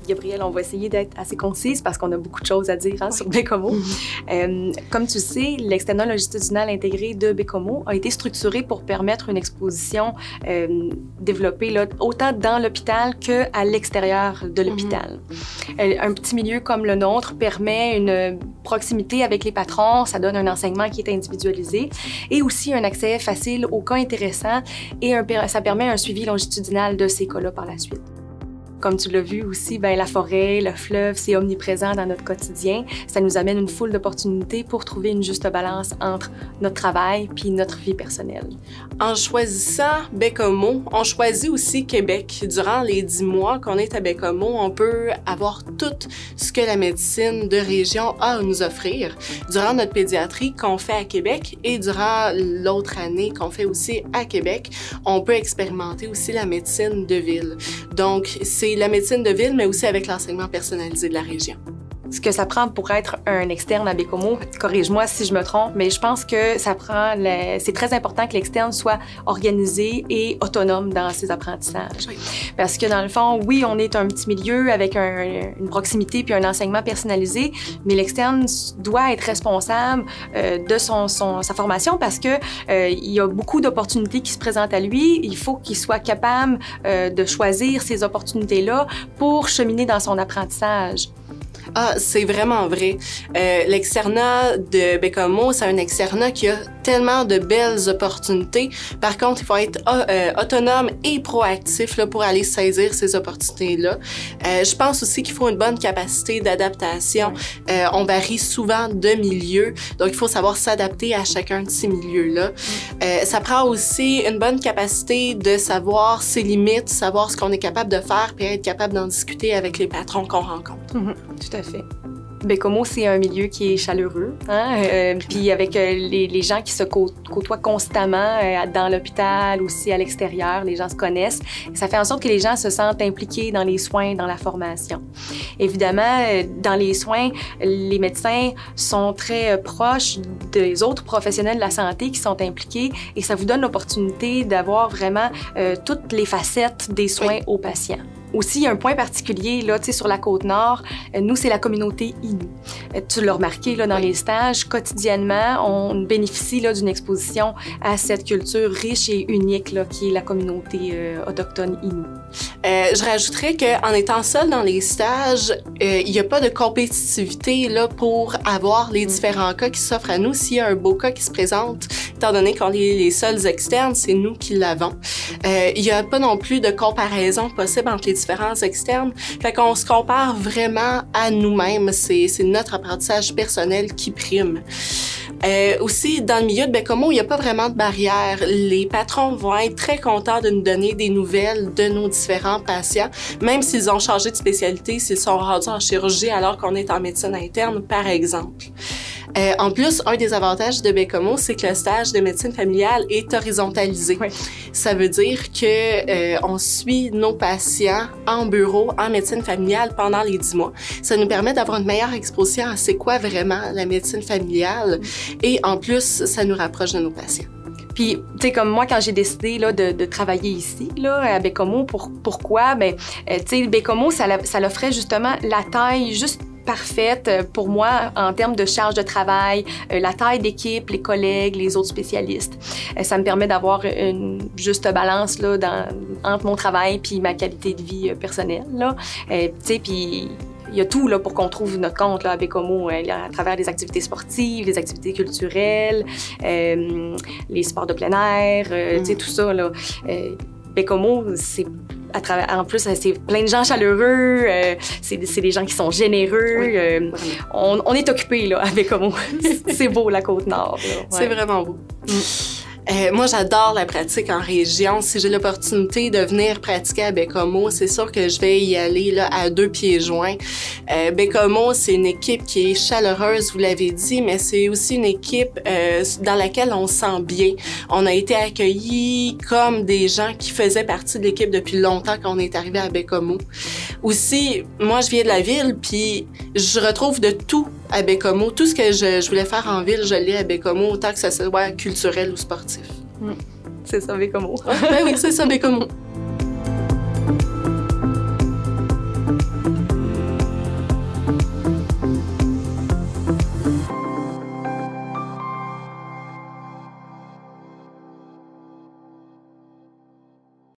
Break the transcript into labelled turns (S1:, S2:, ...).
S1: Gabrielle, on va essayer d'être assez concise parce qu'on a beaucoup de choses à dire sur Baie-Comeau. Comme tu sais, l'externat longitudinal intégré de Baie-Comeau a été structuré pour permettre une exposition développée là, autant dans l'hôpital qu'à l'extérieur de l'hôpital. Un petit milieu comme le nôtre permet une proximité avec les patrons, ça donne un enseignement qui est individualisé et aussi un accès facile aux cas intéressants et ça permet un suivi longitudinal de ces cas-là par la suite. Comme tu l'as vu aussi, bien, la forêt, le fleuve, c'est omniprésent dans notre quotidien. Ça nous amène une foule d'opportunités pour trouver une juste balance entre notre travail puis notre vie personnelle.
S2: En choisissant Baie-Comeau, on choisit aussi Québec. Durant les 10 mois qu'on est à Baie-Comeau, on peut avoir tout ce que la médecine de région a à nous offrir. Durant notre pédiatrie qu'on fait à Québec et durant l'autre année qu'on fait aussi à Québec, on peut expérimenter aussi la médecine de ville. Donc, c'est la médecine de ville, mais aussi avec l'enseignement personnalisé de la région.
S1: Ce que ça prend pour être un externe à Baie-Comeau, corrige-moi si je me trompe, mais je pense que c'est très important que l'externe soit organisé et autonome dans ses apprentissages. Oui. Parce que dans le fond, oui, on est un petit milieu avec une proximité puis un enseignement personnalisé, mais l'externe doit être responsable de sa formation parce que il y a beaucoup d'opportunités qui se présentent à lui. Il faut qu'il soit capable de choisir ces opportunités-là pour cheminer dans son apprentissage.
S2: Ah, c'est vraiment vrai. L'externat de Baie-Comeau, c'est un externat qui a tellement de belles opportunités. Par contre, il faut être autonome et proactif là, pour aller saisir ces opportunités-là. Je pense aussi qu'il faut une bonne capacité d'adaptation. On varie souvent de milieu, donc il faut savoir s'adapter à chacun de ces milieux-là. Ça prend aussi une bonne capacité de savoir ses limites, savoir ce qu'on est capable de faire, puis être capable d'en discuter avec les patrons qu'on rencontre.
S1: Tout à fait. Baie-Comeau, c'est un milieu qui est chaleureux, hein? Puis avec les gens qui se côtoient constamment dans l'hôpital, aussi à l'extérieur, les gens se connaissent. Ça fait en sorte que les gens se sentent impliqués dans les soins, dans la formation. Évidemment, dans les soins, les médecins sont très proches des autres professionnels de la santé qui sont impliqués et ça vous donne l'opportunité d'avoir vraiment toutes les facettes des soins aux patients. Aussi, un point particulier, là, tu sais, sur la Côte-Nord, nous, c'est la communauté Innu. Tu l'as remarqué, là, dans les stages, quotidiennement, on bénéficie, là, d'une exposition à cette culture riche et unique, là, qui est la communauté autochtone Innu.
S2: Je rajouterais qu'en étant seul dans les stages, il n'y a pas de compétitivité, là, pour avoir les différents cas qui s'offrent à nous. S'il y a un beau cas qui se présente, étant donné qu'on est les seuls externes, c'est nous qui l'avons. Il n'y a pas non plus de comparaison possible entre les différents externes. Fait qu'on se compare vraiment à nous-mêmes. C'est notre apprentissage personnel qui prime. Aussi, dans le milieu de Baie-Comeau, il n'y a pas vraiment de barrière. Les patrons vont être très contents de nous donner des nouvelles de nos différents patients, même s'ils ont changé de spécialité, s'ils sont rendus en chirurgie alors qu'on est en médecine interne, par exemple. En plus, un des avantages de Baie-Comeau, c'est que le stage de médecine familiale est horizontalisé. Oui. Ça veut dire que on suit nos patients en bureau, en médecine familiale pendant les 10 mois. Ça nous permet d'avoir une meilleure exposition à c'est quoi vraiment la médecine familiale et en plus, ça nous rapproche de nos patients.
S1: Puis, tu sais, comme moi, quand j'ai décidé là, de travailler ici, là, à Baie-Comeau, pourquoi? Bien, tu sais, Baie-Comeau, ça offrait justement la taille juste parfaite pour moi en termes de charge de travail, la taille d'équipe, les collègues, les autres spécialistes. Ça me permet d'avoir une juste balance là, entre mon travail puis ma qualité de vie personnelle. Tu sais, puis il y a tout là, pour qu'on trouve notre compte là, à Baie-Comeau, à travers les activités sportives, les activités culturelles, les sports de plein air, tu sais, tout ça. Là. Baie-Comeau, c'est en plus, c'est plein de gens chaleureux, c'est des gens qui sont généreux. Oui, on est occupés là, à Baie-Comeau. C'est beau, la Côte-Nord. Ouais.
S2: C'est vraiment beau. Moi, j'adore la pratique en région. Si j'ai l'opportunité de venir pratiquer à Baie-Comeau, c'est sûr que je vais y aller là, à 2 pieds joints. Baie-Comeau, c'est une équipe qui est chaleureuse, vous l'avez dit, mais c'est aussi une équipe dans laquelle on se sent bien. On a été accueillis comme des gens qui faisaient partie de l'équipe depuis longtemps quand on est arrivé à Baie-Comeau. Aussi, moi, je viens de la ville, puis je retrouve de tout à Baie-Comeau. Tout ce que je voulais faire en ville, je l'ai à Baie-Comeau, autant que ça soit culturel ou sportif.
S1: C'est ça, Baie-Comeau.
S2: Ben oui, c'est ça, Baie-Comeau.